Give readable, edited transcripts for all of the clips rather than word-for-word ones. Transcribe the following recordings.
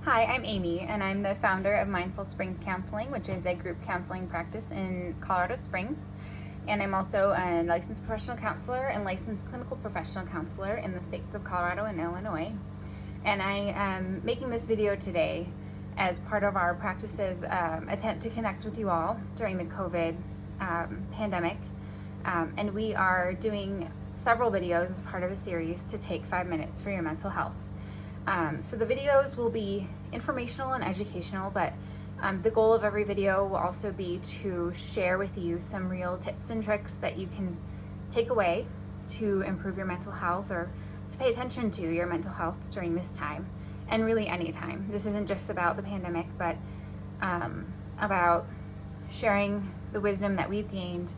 Hi, I'm Amy, and I'm the founder of Mindful Springs Counseling, which is a group counseling practice in Colorado Springs. And I'm also a licensed professional counselor and licensed clinical professional counselor in the states of Colorado and Illinois. And I am making this video today as part of our practice's attempt to connect with you all during the COVID pandemic. And we are doing several videos as part of a series to take 5 minutes for your mental health. So the videos will be informational and educational, but the goal of every video will also be to share with you some real tips and tricks that you can take away to improve your mental health or to pay attention to your mental health during this time, and really any time. This isn't just about the pandemic, but about sharing the wisdom that we've gained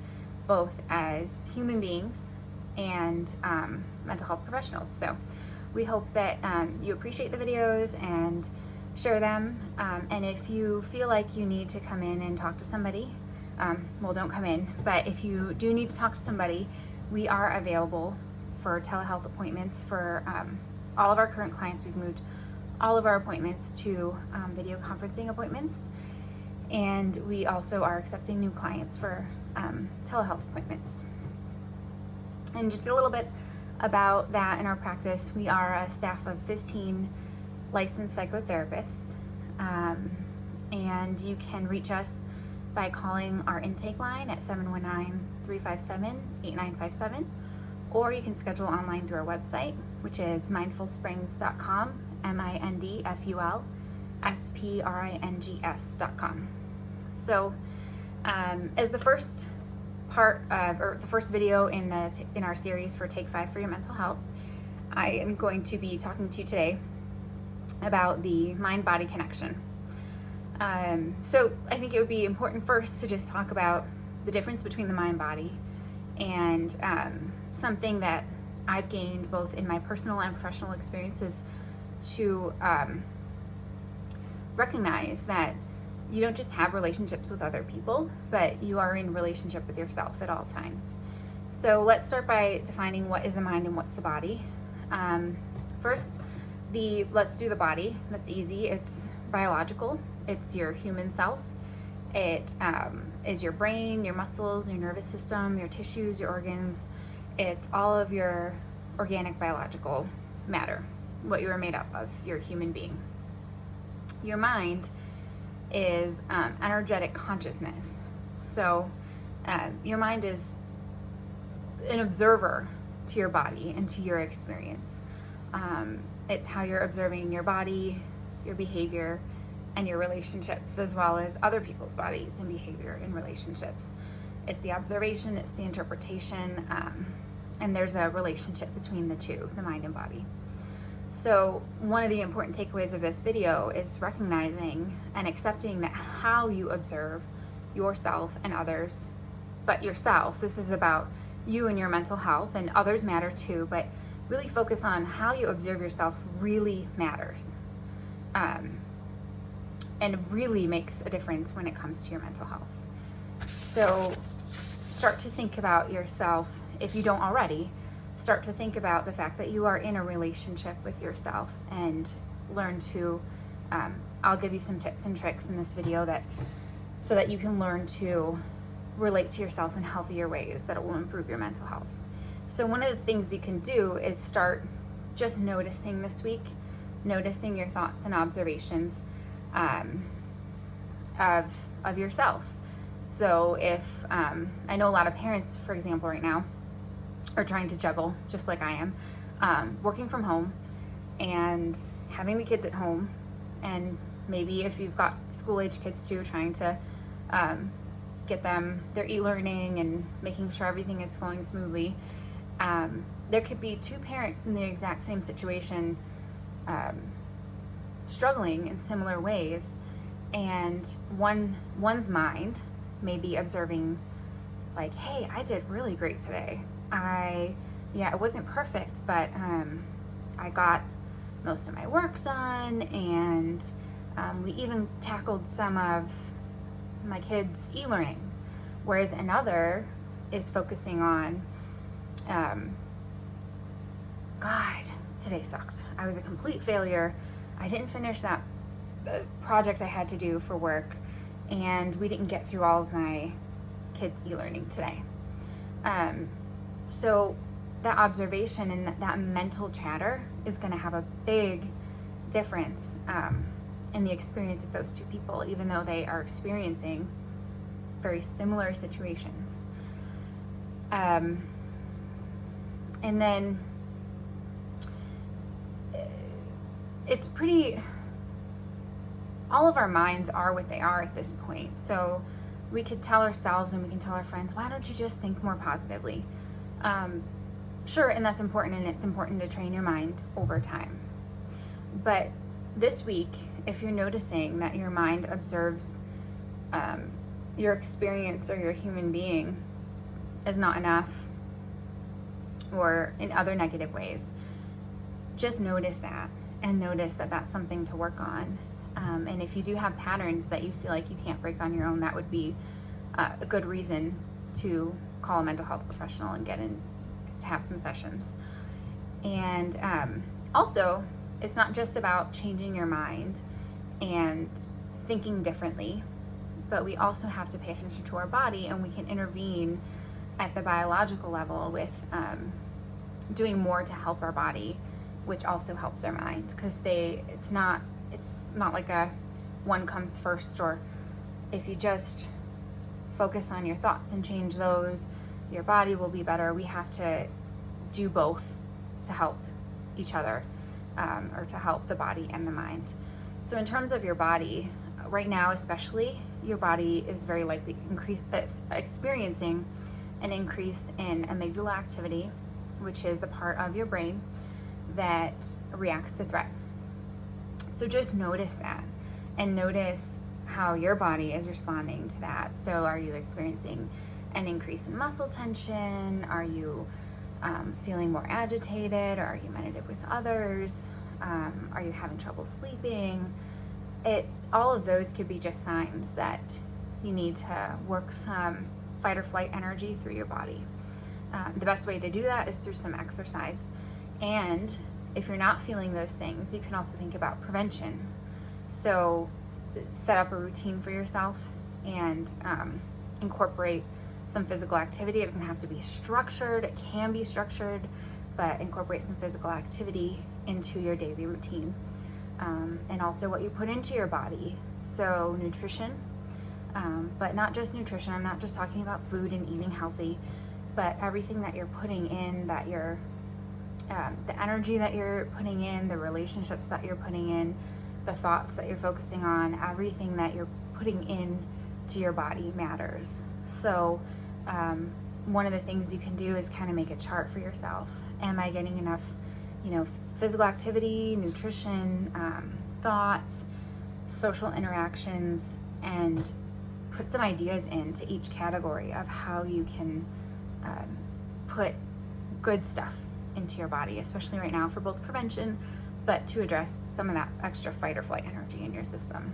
both as human beings and mental health professionals. So we hope that you appreciate the videos and share them. And if you feel like you need to come in and talk to somebody, well, don't come in, but if you do need to talk to somebody, we are available for telehealth appointments for all of our current clients. We've moved all of our appointments to video conferencing appointments, and we also are accepting new clients for telehealth appointments. And just a little bit about that in our practice, we are a staff of 15 licensed psychotherapists, and you can reach us by calling our intake line at 719-357-8957, or you can schedule online through our website, which is mindfulsprings.com, mindfulsprings.com. So as the first part of, or the first video in our series for Take 5 for your mental health, I am going to be talking to you today about the mind-body connection. So I think it would be important first to just talk about the difference between the mind-body and something that I've gained both in my personal and professional experiences to recognize that you don't just have relationships with other people, but you are in relationship with yourself at all times. So let's start by defining what is the mind and what's the body. First, let's do the body. That's easy. It's biological. It's your human self. It is your brain, your muscles, your nervous system, your tissues, your organs. It's all of your organic biological matter, what you are made up of, your human being. Your mind is energetic consciousness. So your mind is an observer to your body and to your experience. It's how you're observing your body, your behavior, and your relationships, as well as other people's bodies and behavior and relationships. It's the observation, it's the interpretation, and there's a relationship between the two, the mind and body. So one of the important takeaways of this video is recognizing and accepting that how you observe yourself and others, but yourself, this is about you and your mental health, and others matter too, but really focus on how you observe yourself really matters, and really makes a difference when it comes to your mental health. So start to think about yourself, if you don't already, start to think about the fact that you are in a relationship with yourself, and learn to, I'll give you some tips and tricks in this video so that you can learn to relate to yourself in healthier ways that will improve your mental health. So one of the things you can do is start just noticing this week, noticing your thoughts and observations of yourself. So if, I know a lot of parents, for example, right now, are trying to juggle, just like I am, working from home and having the kids at home, and maybe if you've got school-age kids too, trying to get them their e-learning and making sure everything is flowing smoothly. There could be two parents in the exact same situation, struggling in similar ways, and one's mind may be observing like, hey, I did really great today. It wasn't perfect, but I got most of my work done, and we even tackled some of my kids' e-learning. Whereas another is focusing on, God, today sucked. I was a complete failure. I didn't finish that project I had to do for work, and we didn't get through all of my kids' e-learning today. So that observation and that mental chatter is going to have a big difference in the experience of those two people, even though they are experiencing very similar situations. And then it's pretty, all of our minds are what they are at this point. So we could tell ourselves and we can tell our friends, why don't you just think more positively? Sure, and that's important, and it's important to train your mind over time. But this week, if you're noticing that your mind observes your experience or your human being as not enough, or in other negative ways, just notice that, and notice that that's something to work on. And if you do have patterns that you feel like you can't break on your own, that would be a good reason to call a mental health professional and get in to have some sessions. And also, it's not just about changing your mind and thinking differently, but we also have to pay attention to our body, and we can intervene at the biological level with doing more to help our body, which also helps our mind, because it's not like a one comes first, or if you just focus on your thoughts and change those, your body will be better. We have to do both to help each other, or to help the body and the mind. So in terms of your body, right now especially, your body is very likely experiencing an increase in amygdala activity, which is the part of your brain that reacts to threat. So just notice that, and notice how your body is responding to that. So are you experiencing an increase in muscle tension? Are you feeling more agitated? Or are you argumentative with others? Are you having trouble sleeping? All of those could be just signs that you need to work some fight or flight energy through your body. The best way to do that is through some exercise. And if you're not feeling those things, you can also think about prevention. So set up a routine for yourself and incorporate some physical activity. It doesn't have to be structured, it can be structured, but incorporate some physical activity into your daily routine. And also what you put into your body. So nutrition, but not just nutrition. I'm not just talking about food and eating healthy, but everything that you're putting in, that you're the energy that you're putting in, the relationships that you're putting in, the thoughts that you're focusing on, everything that you're putting in to your body matters. So one of the things you can do is kind of make a chart for yourself. Am I getting enough, physical activity, nutrition, thoughts, social interactions, and put some ideas into each category of how you can put good stuff into your body, especially right now for both prevention, but to address some of that extra fight or flight energy in your system.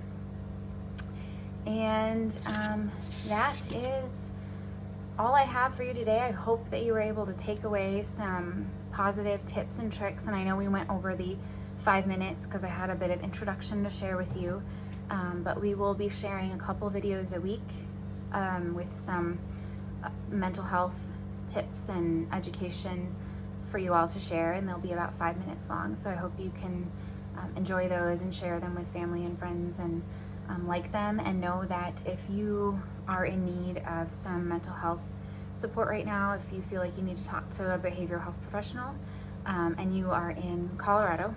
And that is all I have for you today. I hope that you were able to take away some positive tips and tricks. And I know we went over the 5 minutes because I had a bit of introduction to share with you. But we will be sharing a couple videos a week with some mental health tips and education for you all to share, and they'll be about 5 minutes long. So I hope you can enjoy those and share them with family and friends, and like them, and know that if you are in need of some mental health support right now, if you feel like you need to talk to a behavioral health professional, and you are in Colorado,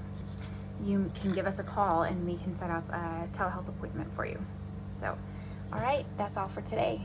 you can give us a call and we can set up a telehealth appointment for you. So, all right, that's all for today.